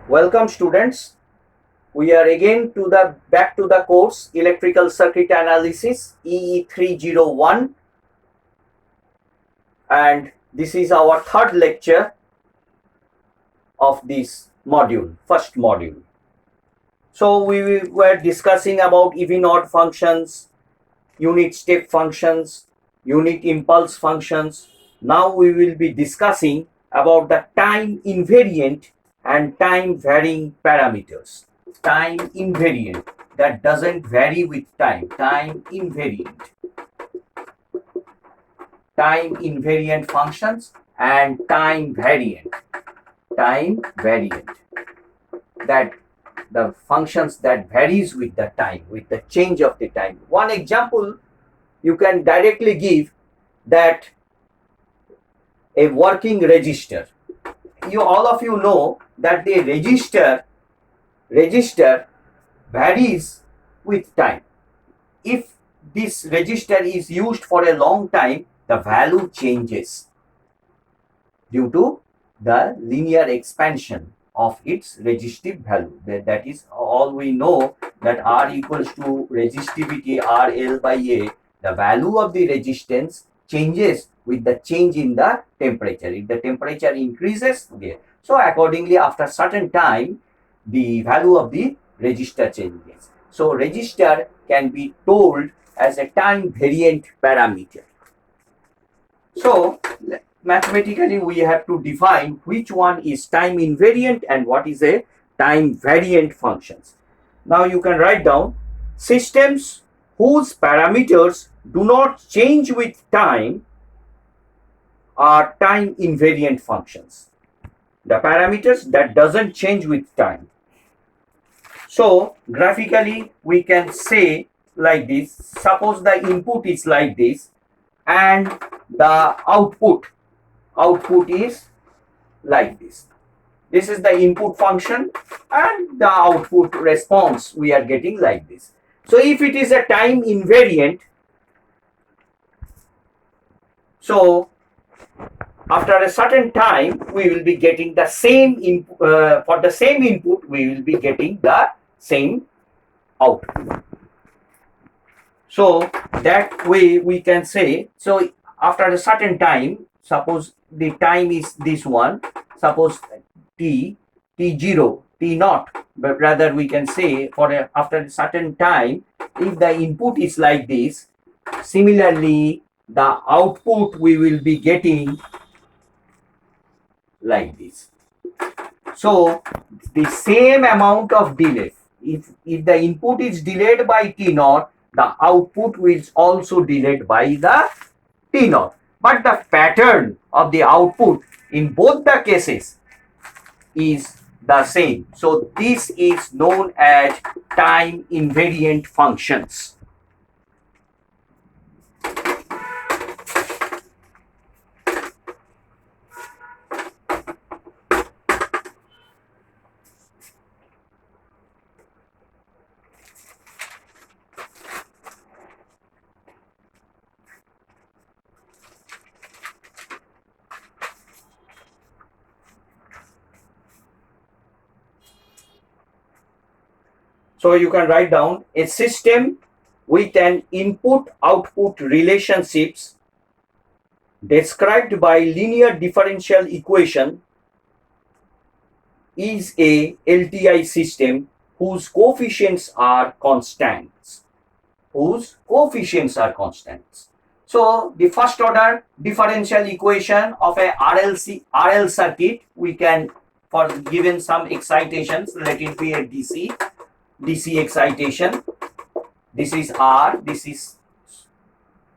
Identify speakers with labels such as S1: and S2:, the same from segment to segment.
S1: Welcome students. We are again to the back to the course Electrical Circuit Analysis EE301, and this is our third lecture of this module, first module. So we were discussing about even odd functions, unit step functions, unit impulse functions. Now we will be discussing about the time invariant and time varying parameters. Time invariant, that doesn't vary with time. Time invariant functions, and time variant, that the functions that varies with the time, with the change of the time. One example you can directly give, that a working register. All of you know that the register varies with time. If this register is used for a long time, the value changes due to the linear expansion of its resistive value. That is all we know, that R equals to resistivity RL by A. The value of the resistance changes with the change in the temperature. If the temperature increases, okay, so accordingly after certain time the value of the resistor changes. So resistor can be told as a time variant parameter. So mathematically we have to define which one is time invariant and what is a time variant functions. Now you can write down systems whose parameters do not change with time are time invariant functions. The parameters that doesn't change with time. So graphically we can say like this. Suppose the input is like this and the output is like this. This is the input function and the output response we are getting like this. So if it is a time invariant, so after a certain time we will be getting the same for the same input we will be getting the same output. So that way we can say, so after a certain time, suppose the time is this one, suppose t0, t0, but rather we can say after a certain time, if the input is like this, similarly the output we will be getting like this. So the same amount of delay, if the input is delayed by t0, the output will also delayed by the t0. But the pattern of the output in both the cases is the same. So this is known as time invariant functions. So you can write down a system with an input-output relationships described by linear differential equation is a LTI system whose coefficients are constants. So the first order differential equation of a RL circuit, we can, for given some excitations, let it be a DC excitation. This is R, this is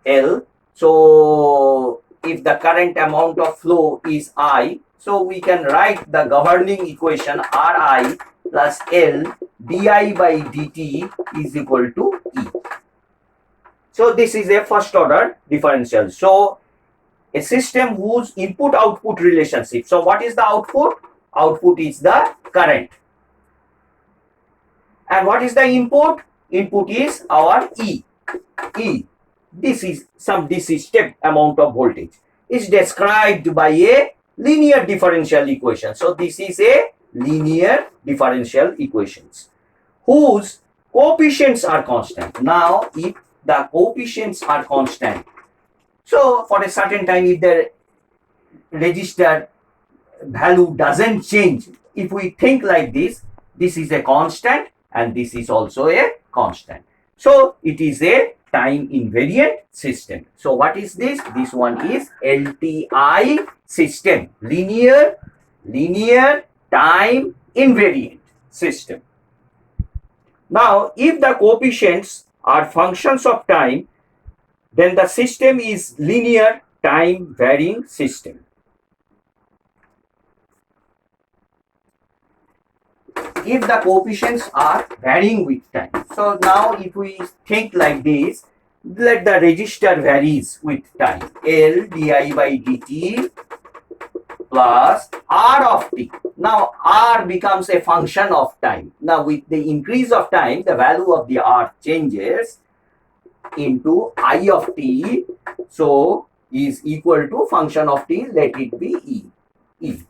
S1: L. So if the current amount of flow is I, so we can write the governing equation Ri plus L di by dt is equal to E. So this is a first order differential. So a system whose input-output relationship. So what is the output? Output is the current. And what is the input? Input is our E. This is some DC step amount of voltage. Is described by a linear differential equation. So this is a linear differential equations whose coefficients are constant. Now, if the coefficients are constant, so for a certain time, if the register value doesn't change, if we think like this is a constant and this is also a constant. So it is a time invariant system. So what is this? This one is LTI system, linear time invariant system. Now, if the coefficients are functions of time, then the system is linear time varying system. If the coefficients are varying with time. So now if we think like this, let the register varies with time. L di by dt plus r of t. Now r becomes a function of time. Now with the increase of time, the value of the r changes into I of t. So is equal to function of t, let it be e. E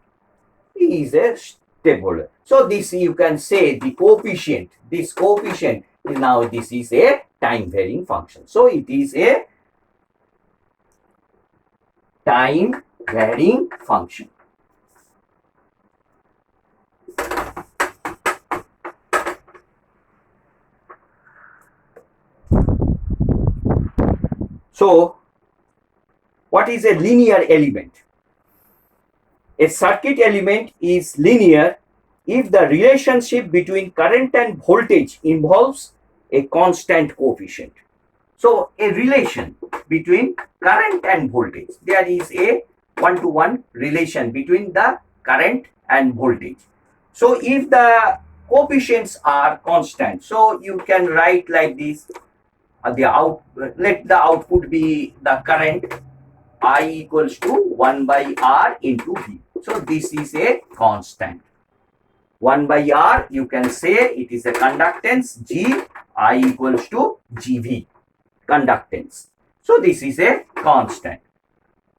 S1: is a stable. So this you can say the coefficient, this coefficient, now this is a time varying function. So it is a time varying function. So what is a linear element? A circuit element is linear if the relationship between current and voltage involves a constant coefficient. So a relation between current and voltage, there is a one-to-one relation between the current and voltage. So if the coefficients are constant, so you can write like this, let the output be the current I equals to 1 by R into V. So this is a constant. 1 by R, you can say it is a conductance, G, I equals to GV, conductance. So this is a constant.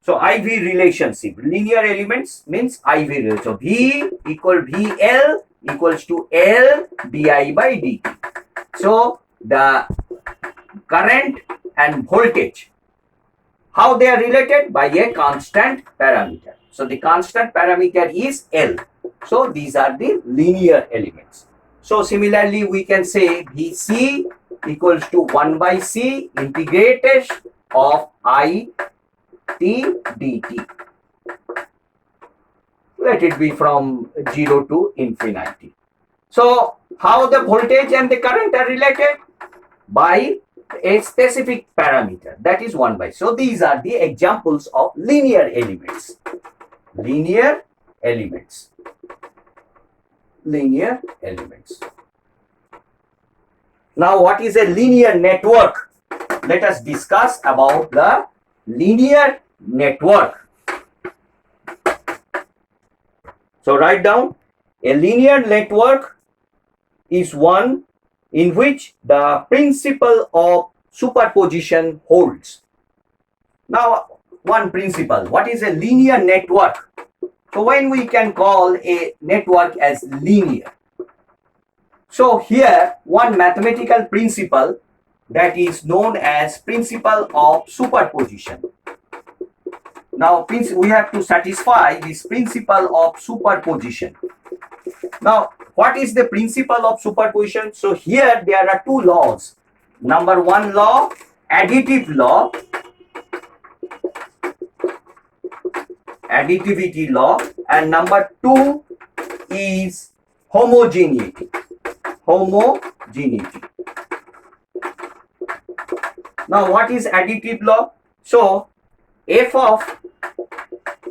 S1: So IV relationship, linear elements means IV relationship. So V equal VL equals to L di by dt. So the current and voltage, how they are related? By a constant parameter. So the constant parameter is L. So these are the linear elements. So similarly, we can say Vc equals to 1 by C integrated of I t dt. Let it be from 0 to infinity. So how the voltage and the current are related? By a specific parameter, that is 1 by. So these are the examples of linear elements. Linear elements. Linear elements. Now what is a linear network? Let us discuss about the linear network. So write down, a linear network is one in which the principle of superposition holds. Now, one principle, what is a linear network? So when we can call a network as linear? So here, one mathematical principle that is known as principle of superposition. Now, we have to satisfy this principle of superposition. Now, what is the principle of superposition? So here there are two laws. Number one law, additive law, additivity law, and number two is homogeneity. Homogeneity. Now what is additive law? So f of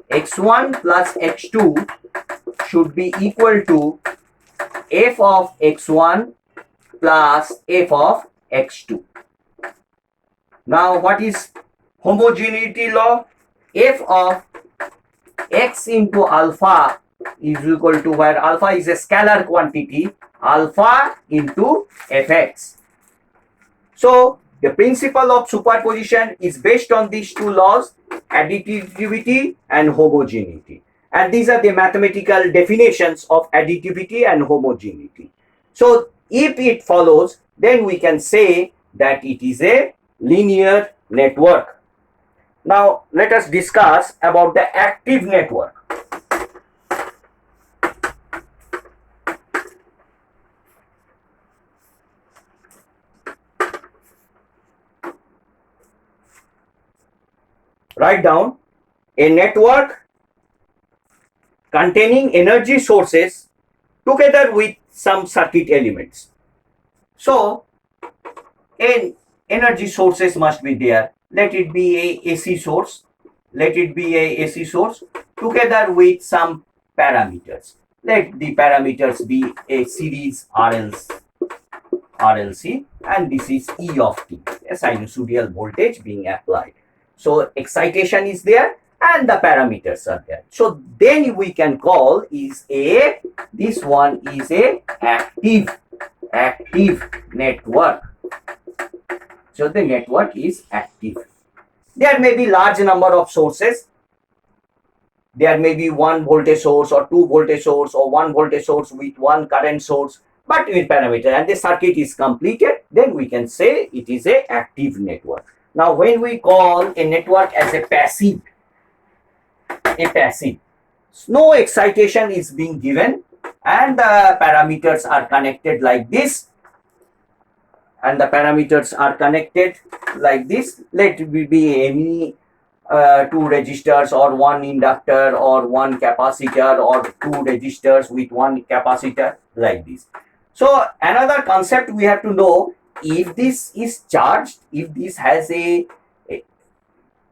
S1: x1 plus x2 should be equal to f of x1 plus f of x2. Now what is homogeneity law? F of x into alpha is equal to, where alpha is a scalar quantity, alpha into fx. So the principle of superposition is based on these two laws, additivity and homogeneity. And these are the mathematical definitions of additivity and homogeneity. So if it follows, then we can say that it is a linear network. Now let us discuss about the active network. Write down a network containing energy sources together with some circuit elements. So energy sources must be there. Let it be a AC source. Let it be a AC source together with some parameters. Let the parameters be a series RLC, and this is E of t, a sinusoidal voltage being applied. So excitation is there and the parameters are there. So then we can call this one is a active network. So the network is active. There may be large number of sources. There may be one voltage source or two voltage source or one voltage source with one current source, but with parameter, and the circuit is completed, then we can say it is a active network. Now when we call a network as a passive, no excitation is being given and the parameters are connected like this, and the parameters are connected like this. Let it be any two resistors or one inductor or one capacitor or two resistors with one capacitor like this. So another concept we have to know, if this is charged, if this has a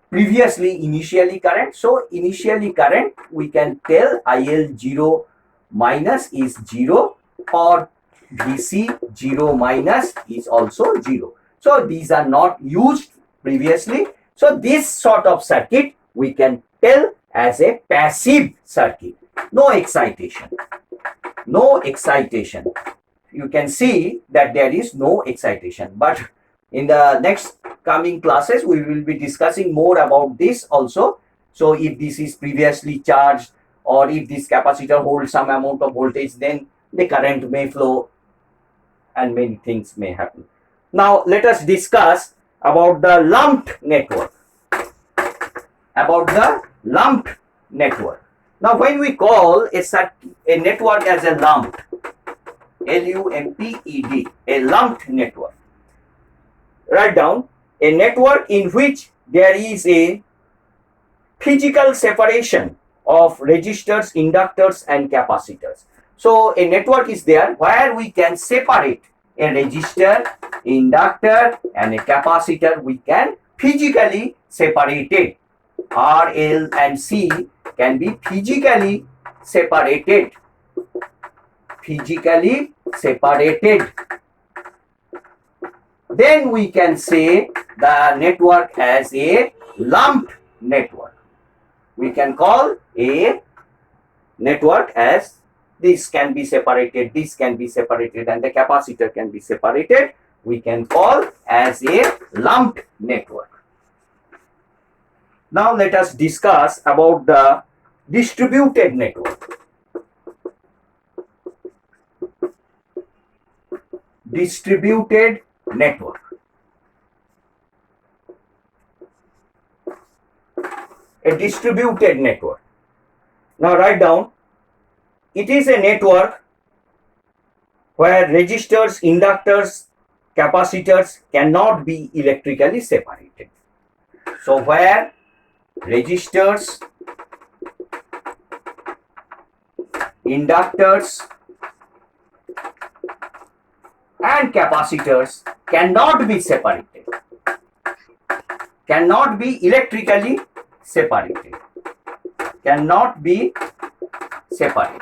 S1: previously initially current, so initially current we can tell IL0 minus is 0 or VC 0 minus is also 0. So these are not used previously. So this sort of circuit we can tell as a passive circuit. No excitation. No excitation. You can see that there is no excitation. But in the next coming classes, we will be discussing more about this also. So if this is previously charged or if this capacitor holds some amount of voltage, then the current may flow and many things may happen. Now let us discuss about the lumped network. Now when we call a network as a lumped, L-U-M-P-E-D, a lumped network. Write down a network in which there is a physical separation of resistors, inductors and capacitors. So a network is there where we can separate a resistor, inductor and a capacitor. We can physically separate it. R, L and C can be physically separated. Then we can say the network as a lumped network. We can call a network as this can be separated, this can be separated and the capacitor can be separated. We can call as a lumped network. Now let us discuss about the distributed network. Distributed network. A distributed network. Now write down, it is a network where resistors, inductors, capacitors cannot be electrically separated. So where resistors, inductors and capacitors cannot be separated, cannot be electrically separated, cannot be separated.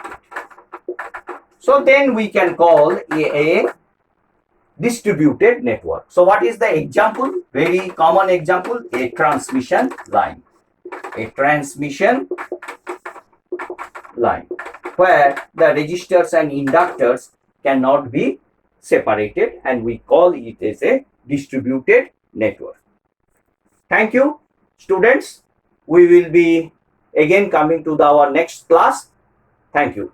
S1: So then we can call a distributed network. So what is the example? Very common example, a transmission line. A transmission line where the resistors and inductors cannot be separated, and we call it as a distributed network. Thank you, students. We will be again coming to our next class. Thank you.